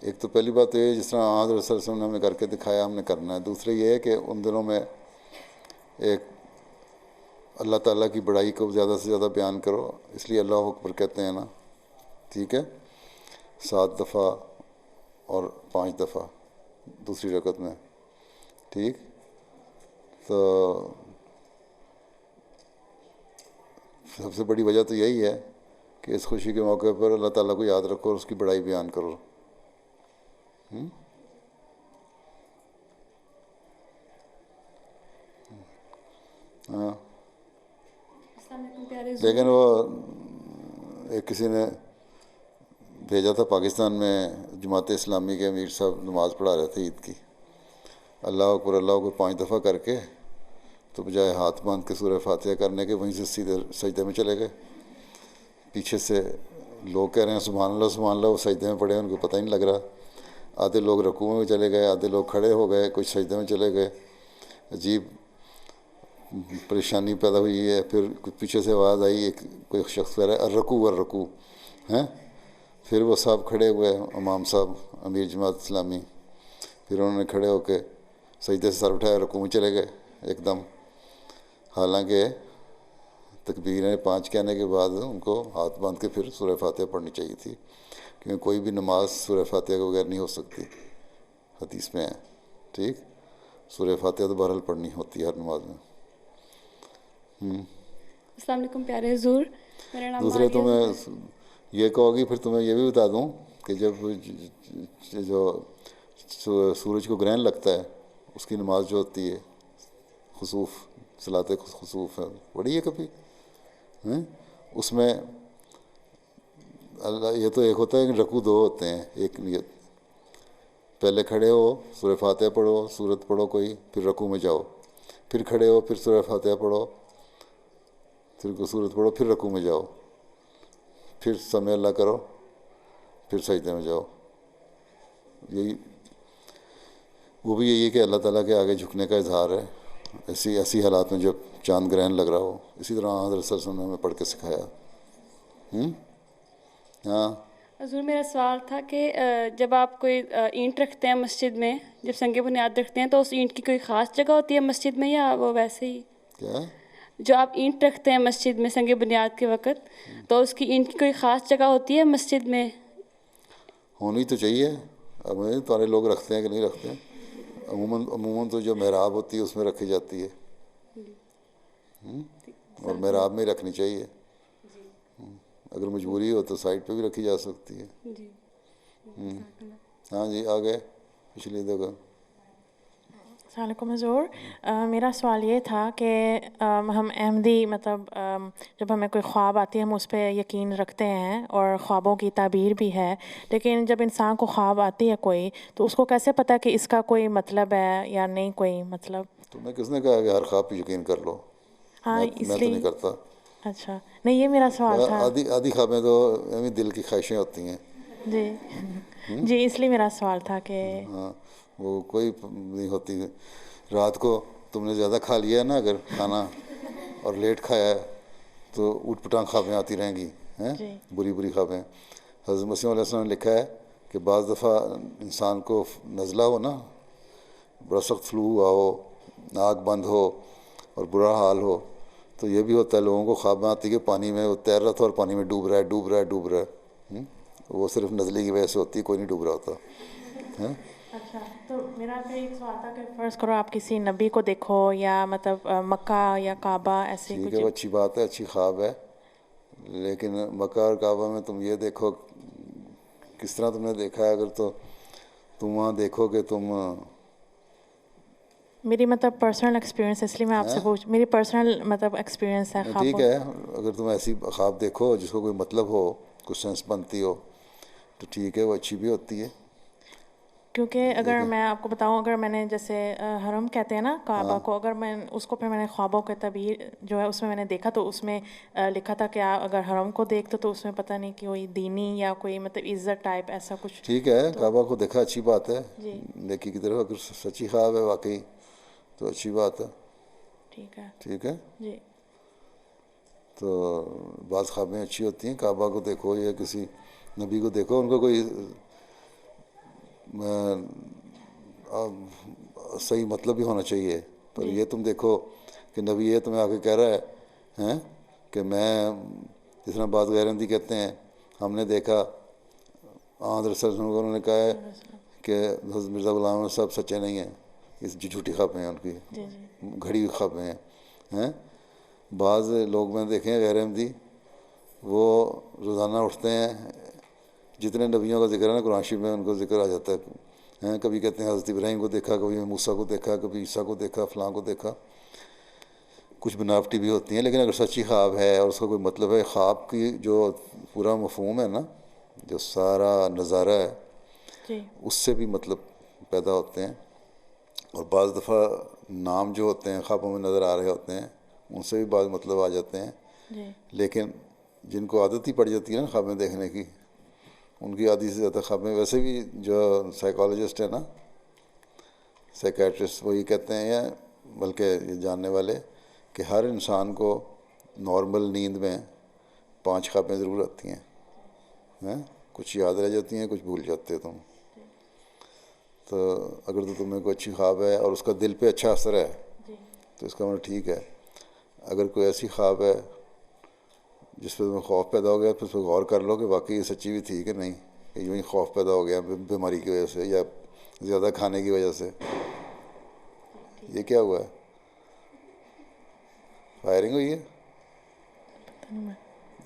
ایک تو پہلی بات یہ ہے جس طرح حضرت صلی اللہ علیہ وسلم نے ہمیں کر کے دکھایا ہم نے کرنا ہے. دوسری یہ ہے کہ ان دنوں میں ایک اللہ تعالیٰ کی بڑائی کو زیادہ سے زیادہ بیان کرو, اس لیے اللہ اکبر کہتے ہیں نا, ٹھیک ہے, 7 دفعہ اور 5 دفعہ دوسری رکعت میں, ٹھیک. تو سب سے بڑی وجہ تو یہی ہے کہ اس خوشی کے موقع پر اللہ تعالیٰ کو یاد رکھو اور اس کی بڑائی بیان کرو. ہاں لیکن وہ ایک کسی نے بھیجا تھا پاکستان میں, جماعت اسلامی کے امیر صاحب نماز پڑھا رہے تھے عید کی, اللہ اکبر 5 دفعہ کر کے تو بجائے ہاتھ باندھ کے سورہ فاتحہ کرنے کے وہیں سے سیدھے سجدے میں چلے گئے. پیچھے سے لوگ کہہ رہے ہیں سبحان اللہ, وہ سجدے میں پڑے, ان کو پتہ ہی نہیں لگ رہا. آدھے لوگ رکوع میں چلے گئے, آدھے لوگ کھڑے ہو گئے, کچھ سجدے میں چلے گئے. عجیب پریشانی پیدا ہوئی ہے. پھر پیچھے سے آواز آئی, ایک کوئی شخص کہہ رہا ہے الرکوع ہیں. پھر وہ صاحب کھڑے ہوئے, امام صاحب امیر جماعت اسلامی, پھر انہوں نے کھڑے ہو کے سجدے سے سر اٹھایا, رکوع میں چلے گئے ایک دم. حالانکہ تکبیریں 5 کہنے کے بعد ان کو ہاتھ باندھ کے پھر سورہ فاتحہ پڑھنی چاہیے تھی, کیونکہ کوئی بھی نماز سورہ فاتحہ کے بغیر نہیں ہو سکتی, حدیث میں ہے, ٹھیک. سورہ فاتحہ تو بہرحال پڑھنی ہوتی ہے ہر نماز میں. السلام علیکم پیارے حضور, میرا نام دوسرے تمہیں یہ کہو گی, پھر تمہیں یہ بھی بتا دوں کہ جب جو سورج کو گرہن لگتا ہے اس کی نماز جو ہوتی ہے خسوف, صلاۃ خسوف ہے, پڑھی ہے کبھی؟ اس میں اللہ یہ تو ایک ہوتا ہے کہ رکوع 2 ہوتے ہیں, ایک نیت, پہلے کھڑے ہو سورہ فاتحہ پڑھو, سورت پڑھو کوئی, پھر رکوع میں جاؤ, پھر کھڑے ہو, پھر سورہ فاتحہ پڑھو, پھر کوئی سورت پڑھو, پھر رکوع میں جاؤ, پھر سمع اللہ کرو, پھر سجدے میں جاؤ. یہی وہ بھی یہی ہے کہ اللہ تعالیٰ کے آگے جھکنے کا اظہار ہے ایسی حالات میں جب چاند گرہن لگ رہا ہو. اسی طرح حضرت صلی اللہ علیہ وسلم نے ہمیں پڑھ کے سکھایا. ہاں حضور, میرا سوال تھا کہ جب آپ کوئی اینٹ رکھتے ہیں مسجد میں, جب سنگ بنیاد رکھتے ہیں, تو اس اینٹ کی کوئی خاص جگہ ہوتی ہے مسجد میں یا وہ ویسے ہی؟ کیا جو آپ اینٹ رکھتے ہیں مسجد میں سنگ بنیاد کے وقت, تو اس کی اینٹ کی کوئی خاص جگہ ہوتی ہے مسجد میں؟ ہونی تو چاہیے. اب تمہارے لوگ رکھتے ہیں کہ نہیں رکھتے ہیں, عموماً تو جو محراب ہوتی ہے اس میں رکھی جاتی ہے، اور محراب میں ہی رکھنی چاہیے، اگر مجبوری ہو تو سائڈ پہ بھی رکھی جا سکتی ہے۔ ہاں جی، آگے پچھلی جگہ۔ السلام علیکم حضور، میرا سوال یہ تھا کہ ہم احمدی مطلب جب ہمیں کوئی خواب آتی ہے ہم اس پہ یقین رکھتے ہیں اور خوابوں کی تعبیر بھی ہے، لیکن جب انسان کو خواب آتی ہے کوئی تو اس کو کیسے پتہ کہ اس کا کوئی مطلب ہے یا نہیں کوئی مطلب؟ تمہیں کس نے کہا کہ ہر خواب پہ یقین کر لو؟ ہاں میں اس تو لیے نہیں کرتا۔ اچھا نہیں، یہ میرا سوال تھا۔ آدھی خوابیں تو دل کی خواہشیں ہوتی ہیں۔ جی جی، اس لیے میرا سوال تھا کہ ہاں، وہ کوئی نہیں ہوتی۔ رات کو تم نے زیادہ کھا لیا ہے نا اگر کھانا اور لیٹ کھایا ہے تو اوٹ پٹانگ خوابیں آتی رہیں گی، ہیں بری بری خوابیں۔ حضرت مسیح علیہ السلام نے لکھا ہے کہ بعض دفعہ انسان کو نزلہ ہو نا، بڑا سخت فلو ہوا ہو، ناک بند ہو اور برا حال ہو، تو یہ بھی ہوتا ہے لوگوں کو خواب میں آتی ہے کہ پانی میں وہ تیر رہا تھا اور پانی میں ڈوب رہا ہے۔ وہ صرف نزلے کی وجہ سے ہوتی ہے، کوئی نہیں ڈوب رہا ہوتا۔ اچھا، تو میرا پھر ایک سوال تھا کہ فرض کرو آپ کسی نبی کو دیکھو یا مطلب مکہ یا کعبہ ایسے ٹھیک کچھ۔ ہے، وہ اچھی بات ہے، اچھی خواب ہے، لیکن مکہ اور کعبہ میں تم یہ دیکھو کس طرح تم نے دیکھا ہے۔ اگر تو تم وہاں دیکھو کہ تم میری مطلب پرسنل ایکسپیرینس، اس لیے میں آپ سے میری پرسنل مطلب ایکسپیرینس ہے خوابوں۔ ٹھیک ہے، اگر تم ایسی خواب دیکھو جس کو کوئی مطلب ہو، کچھ سینس بنتی ہو تو ٹھیک ہے، وہ اچھی بھی ہوتی ہے۔ کیونکہ اگر میں آپ کو بتاؤں، اگر میں نے جیسے حرم کہتے ہیں نا کعبہ کو، اگر میں اس کو پھر میں نے خوابوں کے تعبیر جو ہے اس میں نے دیکھا تو اس میں لکھا تھا کہ آپ اگر حرم کو دیکھتے تو اس میں پتہ نہیں کہ کوئی دینی یا کوئی مطلب عزت ٹائپ ایسا کچھ۔ ٹھیک ہے، کعبہ کو دیکھا اچھی بات ہے، نیکی کی طرف اگر سچی خواب ہے واقعی تو اچھی بات ہے۔ ٹھیک ہے، ٹھیک ہے، جی۔ تو بعض خوابیں اچھی ہوتی ہیں، کعبہ کو دیکھو یا کسی نبی کو دیکھو، ان کا کوئی صحیح مطلب بھی ہونا چاہیے، پر یہ تم دیکھو کہ نبی یہ تمہیں آگے کہہ رہا ہے کہ میں، جس طرح بعض غیر احمدی کہتے ہیں ہم نے دیکھا، انہوں نے کہا ہے کہ حضرت مرزا غلام احمد صاحب سچے نہیں ہیں، اس جھوٹی خوابیں ہیں ان کی، گھڑی ہوئی خوابیں ہیں۔ بعض لوگ میں نے دیکھے ہیں غیر احمدی، وہ روزانہ اٹھتے ہیں، جتنے نبیوں کا ذکر ہے نا قرآن شریف میں ان کو ذکر آ جاتا ہے، کبھی کہتے ہیں حضرت ابراہیم کو دیکھا، کبھی موسیٰ کو دیکھا، کبھی عیسیٰ کو دیکھا، فلاں کو دیکھا۔ کچھ بناوٹی بھی ہوتی ہیں، لیکن اگر سچی خواب ہے اور اس کا کوئی مطلب ہے، خواب کی جو پورا مفہوم ہے نا، جو سارا نظارہ ہے، اس سے بھی مطلب پیدا ہوتے ہیں۔ اور بعض دفعہ نام جو ہوتے ہیں خوابوں میں نظر آ رہے ہوتے ہیں، ان سے بھی بعض مطلب آ جاتے ہیں۔ لیکن جن کو عادت ہی پڑ جاتی ہے نا خوابیں دیکھنے کی، ان کی آدھی سے زیادہ خوابیں، ویسے بھی جو سائیکالوجسٹ ہیں نا، سائیکیٹرسٹ، وہ یہ کہتے ہیں، یا بلکہ یہ جاننے والے، کہ ہر انسان کو نارمل نیند میں 5 خوابیں ضرور آتی ہیں، کچھ یاد رہ جاتی ہیں، کچھ بھول جاتے ہو تم۔ تو اگر تو تمہیں کوئی اچھی خواب ہے اور اس کا دل پہ اچھا اثر ہے تو اس کا مطلب ٹھیک ہے۔ اگر کوئی ایسی خواب ہے جس پہ تمہیں خوف پیدا ہو گیا، پھر اس پہ غور کر لو کہ واقعی یہ سچی بھی تھی کہ نہیں، کہ یوں ہی خوف پیدا ہو گیا بیماری کی وجہ سے یا زیادہ کھانے کی وجہ سے۔ یہ کیا ہوا ہے؟ فائرنگ ہوئی ہے؟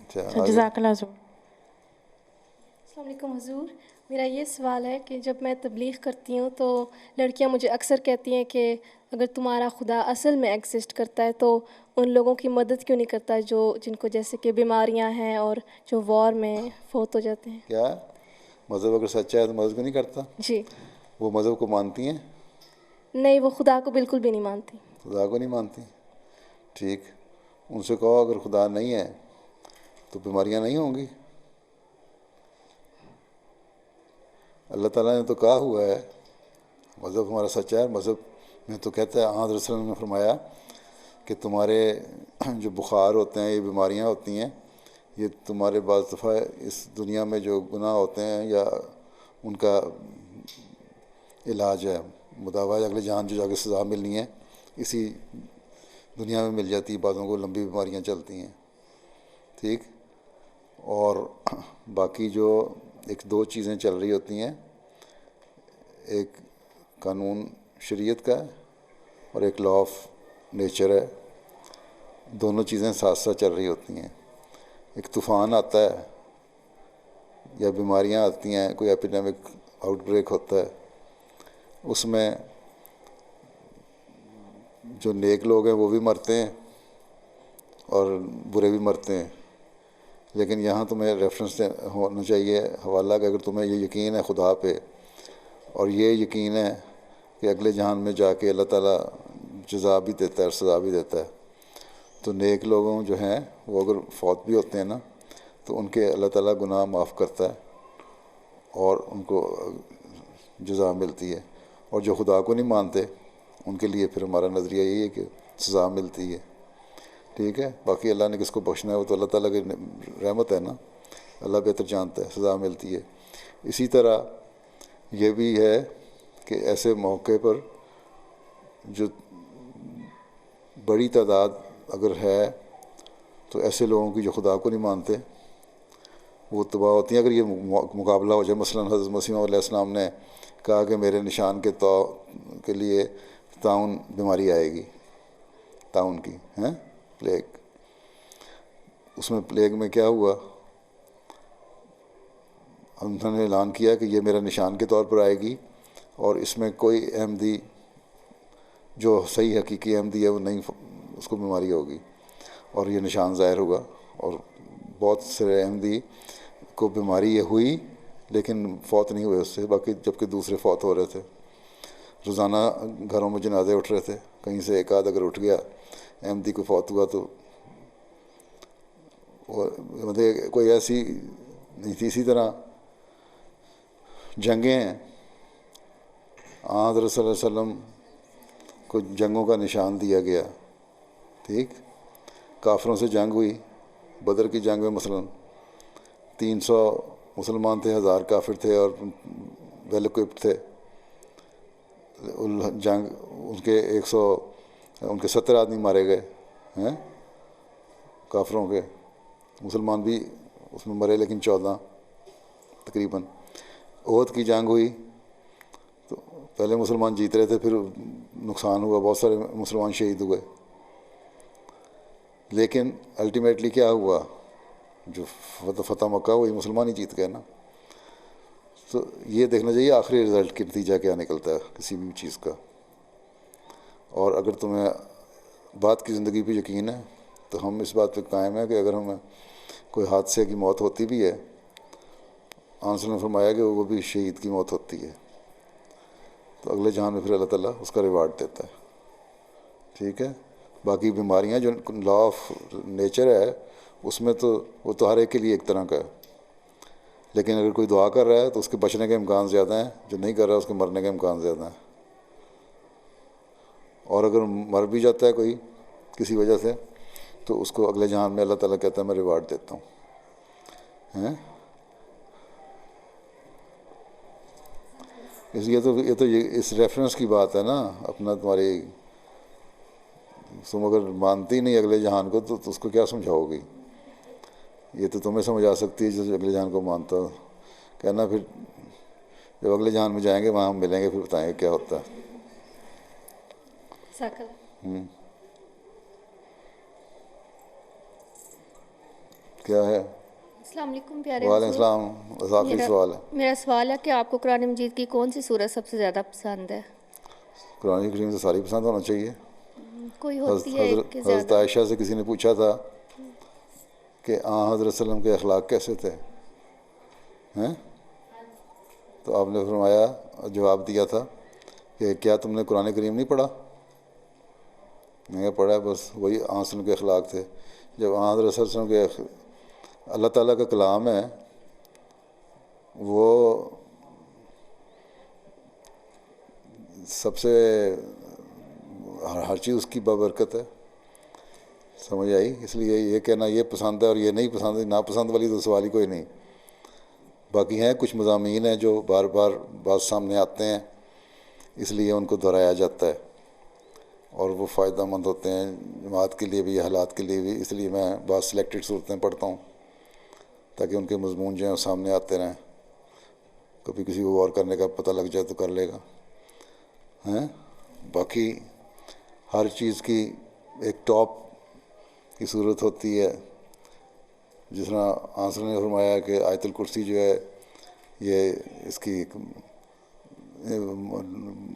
اچھا، جزاک اللہ حضور۔ السلام علیکم حضور، میرا یہ سوال ہے کہ جب میں تبلیغ کرتی ہوں تو لڑکیاں مجھے اکثر کہتی ہیں کہ اگر تمہارا خدا اصل میں ایگزسٹ کرتا ہے تو ان لوگوں کی مدد کیوں نہیں کرتا جن کو جیسے کہ بیماریاں ہیں اور جو وار میں فوت ہو جاتے ہیں؟ کیا مذہب اگر سچا ہے تو مدد کو نہیں کرتا؟ جی۔ وہ مذہب کو مانتی ہیں؟ نہیں، وہ خدا کو بالکل بھی نہیں مانتی۔ خدا کو نہیں مانتی؟ ٹھیک، ان سے کہو اگر خدا نہیں ہے تو بیماریاں نہیں ہوں گی۔ اللہ تعالیٰ نے تو کہا ہوا ہے مذہب ہمارا سچا ہے، مذہب میں تو کہتا ہے، حضرت رسول نے فرمایا کہ تمہارے جو بخار ہوتے ہیں، یہ بیماریاں ہوتی ہیں، یہ تمہارے بعض دفعہ اس دنیا میں جو گناہ ہوتے ہیں یا ان کا علاج ہے، مداوا ہے، اگلے جان جو جا کے سزا ملنی ہے اسی دنیا میں مل جاتی ہے، بعضوں کو لمبی بیماریاں چلتی ہیں۔ ٹھیک، اور باقی جو 1-2 چیزیں چل رہی ہوتی ہیں، ایک قانون شریعت کا ہے اور ایک لا آف نیچر ہے. دونوں چیزیں ساتھ ساتھ چل رہی ہوتی ہیں. ایک طوفان آتا ہے یا بیماریاں آتی ہیں, کوئی ایپیڈیمک آؤٹ بریک ہوتا ہے, اس میں جو نیک لوگ ہیں وہ بھی مرتے ہیں اور برے بھی مرتے ہیں. لیکن یہاں تمہیں ریفرنس ہونا چاہیے حوالہ کہ اگر تمہیں یہ یقین ہے خدا پہ اور یہ یقین ہے کہ اگلے جہان میں جا کے اللہ تعالیٰ جزا بھی دیتا ہے اور سزا بھی دیتا ہے, تو نیک لوگوں جو ہیں وہ اگر فوت بھی ہوتے ہیں نا تو ان کے اللہ تعالیٰ گناہ معاف کرتا ہے اور ان کو جزا ملتی ہے. اور جو خدا کو نہیں مانتے ان کے لیے پھر ہمارا نظریہ یہی ہے کہ سزا ملتی ہے. ٹھیک ہے, باقی اللہ نے کس کو بخشنا ہے وہ تو اللہ تعالیٰ کی رحمت ہے نا, اللہ بہتر جانتا ہے, سزا ملتی ہے. اسی طرح یہ بھی ہے کہ ایسے موقع پر جو بڑی تعداد اگر ہے تو ایسے لوگوں کی جو خدا کو نہیں مانتے وہ تباہ ہوتی ہیں. اگر یہ مقابلہ ہو جائے, مثلاً حضرت مسیح علیہ السلام نے کہا کہ میرے نشان کے لیے طاعون بیماری آئے گی, طاعون کی پلیگ. اس میں پلیگ میں کیا ہوا, انہوں نے اعلان کیا کہ یہ میرا نشان کے طور پر آئے گی اور اس میں کوئی احمدی جو صحیح حقیقی احمدی ہے وہ نہیں, اس کو بیماری ہوگی اور یہ نشان ظاہر ہوگا. اور بہت سے احمدی کو بیماری یہ ہوئی لیکن فوت نہیں ہوئے اس سے, باقی جبکہ دوسرے فوت ہو رہے تھے. روزانہ گھروں میں جنازے اٹھ رہے تھے, کہیں سے ایک آدھ اگر اٹھ گیا احمدی کو فوت ہوا تو مطلب کوئی ایسی نہیں تھی. اسی طرح جنگیں ہیں, حضرت صلی اللہ علیہ وسلم کو جنگوں کا نشان دیا گیا. ٹھیک, کافروں سے جنگ ہوئی, بدر کی جنگ میں مثلاً 300 مسلمان تھے, 1000 کافر تھے اور ویل اکوپڈ تھے. جنگ ان کے 70 آدمی مارے گئے ہیں کافروں کے, مسلمان بھی اس میں مرے لیکن 14 تقریباً. احد کی جنگ ہوئی تو پہلے مسلمان جیت رہے تھے, پھر نقصان ہوا, بہت سارے مسلمان شہید ہوئے. لیکن الٹیمیٹلی کیا ہوا, جو فتح مکہ وہی مسلمان ہی جیت گئے نا. تو یہ دیکھنا چاہیے آخری رزلٹ کی نتیجہ کیا نکلتا ہے کسی بھی چیز کا. اور اگر تمہیں بات کی زندگی پہ یقین ہے تو ہم اس بات پہ قائم ہیں کہ اگر ہمیں کوئی حادثے کی موت ہوتی بھی ہے, آنسر نے فرمایا کہ وہ بھی شہید کی موت ہوتی ہے, تو اگلے جہان میں پھر اللہ تعالیٰ اس کا ریوارڈ دیتا ہے. ٹھیک ہے, باقی بیماریاں جو لا آف نیچر ہے اس میں تو وہ تو ہر ایک کے لیے ایک طرح کا ہے, لیکن اگر کوئی دعا کر رہا ہے تو اس کے بچنے کے امکان زیادہ ہیں, جو نہیں کر رہا اس کے مرنے کے امکان زیادہ ہیں. اور اگر مر بھی جاتا ہے کوئی کسی وجہ سے تو اس کو اگلے جہان میں اللہ تعالیٰ کہتا ہے میں ریوارڈ دیتا ہوں. یہ اس ریفرنس کی بات ہے نا, اپنا تمہاری تم اگر مانتی نہیں اگلے جہان کو تو اس کو کیا سمجھاؤ گی. یہ تو تمہیں سمجھ آ سکتی ہے جو اگلے جہان کو مانتا ہو. کہنا پھر جب اگلے جہان میں جائیں گے وہاں ہم ملیں گے, پھر بتائیں گے کیا ہوتا ہے. کیا ہے؟ السلام علیکم پیارے. وعلیکم السلام. آخری سوال ہے. میرا سوال ہے کہ آپ کو قرآن مجید کی کون سی سورت سب سے زیادہ پسند ہے؟ قرآن کریم سے ساری پسند ہونا چاہیے. کوئی ہوتی ہے حضرت عائشہ سے کسی نے پوچھا تھا کہ حضرت صلی اللہ علیہ وسلم کے اخلاق کیسے تھے, تو آپ نے فرمایا, جواب دیا تھا کہ کیا تم نے قرآن کریم نہیں پڑھا؟ نہیں پڑھا, بس وہی صلی اللہ علیہ وسلم کے اخلاق تھے. جب حضرت صلی اللہ علیہ وسلم کے اللہ تعالیٰ کا کلام ہے وہ سب سے ہر چیز اس کی بابرکت ہے. سمجھ آئی؟ اس لیے یہ کہنا یہ پسند ہے اور یہ نہیں پسند ہے, ناپسند والی تو سوال ہی کوئی نہیں. باقی ہیں کچھ مضامین ہیں جو بار بار بات سامنے آتے ہیں, اس لیے ان کو دہرایا جاتا ہے اور وہ فائدہ مند ہوتے ہیں جماعت کے لیے بھی, حالات کے لیے بھی. اس لیے میں بعض سلیکٹڈ صورتیں پڑھتا ہوں تاکہ ان کے مضمون جو ہیں سامنے آتے رہیں. کبھی کسی کو غور کرنے کا پتہ لگ جائے تو کر لے گا. باقی ہر چیز کی ایک ٹاپ کی صورت ہوتی ہے. جس طرح آنسر نے فرمایا کہ آیت الکرسی جو ہے یہ اس کی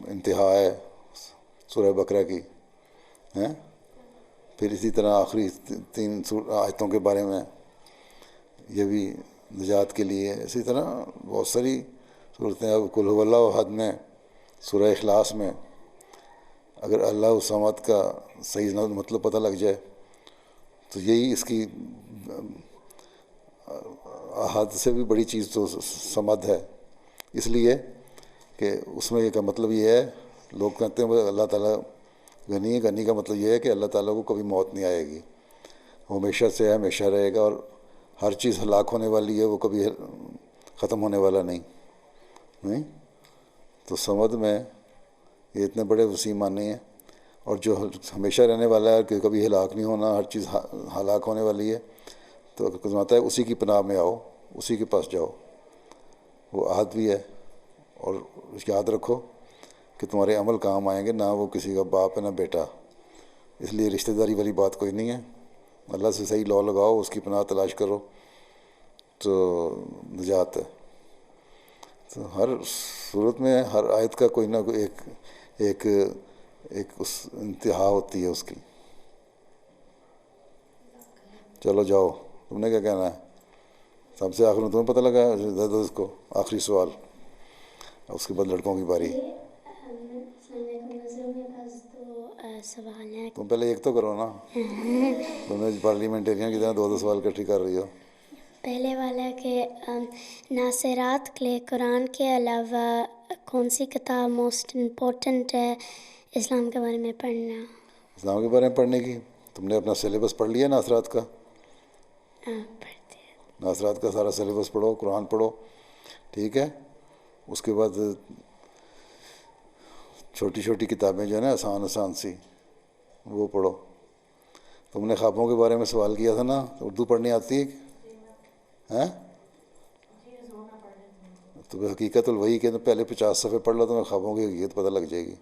انتہا ہے سورہ بقرہ کی ہیں. پھر اسی طرح آخری 3 آیتوں کے بارے میں یہ بھی نجات کے لیے. اسی طرح بہت ساری صورتیں. اب قل هو اللہ احد میں سورہ اخلاص میں اگر اللہ الصمد کا صحیح مطلب پتہ لگ جائے تو یہی اس کی احد سے بھی بڑی چیز تو صمد ہے. اس لیے کہ اس میں کا مطلب یہ ہے، لوگ کہتے ہیں اللہ تعالیٰ غنی ہے. غنی کا مطلب یہ ہے کہ اللہ تعالیٰ کو کبھی موت نہیں آئے گی، وہ ہمیشہ سے ہے، ہمیشہ رہے گا، اور ہر چیز ہلاک ہونے والی ہے، وہ کبھی ختم ہونے والا نہیں. تو صمد میں یہ اتنے بڑے وسیع معنی ہیں. اور جو ہمیشہ رہنے والا ہے کہ کبھی ہلاک نہیں ہونا، ہر چیز ہلاک ہونے والی ہے، تو کہتا ہے اسی کی پناہ میں آؤ، اسی کے پاس جاؤ. وہ احد بھی ہے. اور یاد رکھو کہ تمہارے عمل کام آئیں گے، نہ وہ کسی کا باپ ہے نہ بیٹا. اس لیے رشتہ داری والی بات کوئی نہیں ہے. اللہ سے صحیح لاء لگاؤ، اس کی پناہ تلاش کرو تو نجات ہے. تو ہر صورت میں ہر آیت کا کوئی نہ کوئی ایک اس انتہا ہوتی ہے اس کی. چلو جاؤ، تم نے کیا کہنا ہے؟ سب سے آخر میں تمہیں پتہ لگا ہے اس کو آخری سوال، اس کے بعد لڑکوں کی باری. سوال ہے. تم پہلے ایک تو کرو نا. تم نے پارلیمنٹرین کی طرح 2 سوال اکٹھی کر رہی ہو. پہلے والا کہ ناصرات کے لیے قرآن کے علاوہ کون سی کتاب موسٹ امپورٹنٹ ہے اسلام کے بارے میں پڑھنا؟ اسلام کے بارے میں پڑھنے کی تم نے اپنا سلیبس پڑھ لیا ناصرات کا؟ پڑھتے ہیں. ناصرات کا سارا سلیبس پڑھو، قرآن پڑھو، ٹھیک ہے. اس کے بعد چھوٹی چھوٹی کتابیں جو ہے نا آسان سی وہ پڑھو. تم نے خوابوں کے بارے میں سوال کیا تھا نا، اردو پڑھنی آتی ہے؟ تو حقیقت الوحی کے پہلے 50 صفحے پڑھ لو تو میں خوابوں کی حقیقت پتہ لگ جائے گی.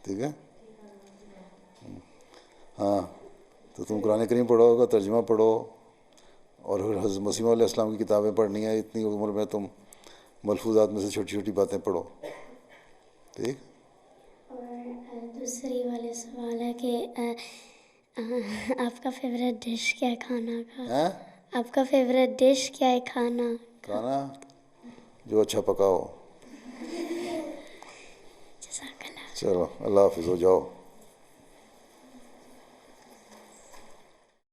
ٹھیک ہے. ہاں تو تم قرآن کریم پڑھو گا، ترجمہ پڑھو، اور حضرت مسیح علیہ السلام کی کتابیں پڑھنی ہیں. اتنی عمر میں تم ملفوظات میں سے چھوٹی چھوٹی باتیں پڑھو. ٹھیک. اور دوسری والے سوال ہے کہ آپ کا فیوریٹ ڈش کیا ہے کھانا کا؟ آپ کا فیوریٹ ڈش کیا ہے کھانا جو اچھا پکاؤ. چلو اللہ حافظ، ہو جاؤ.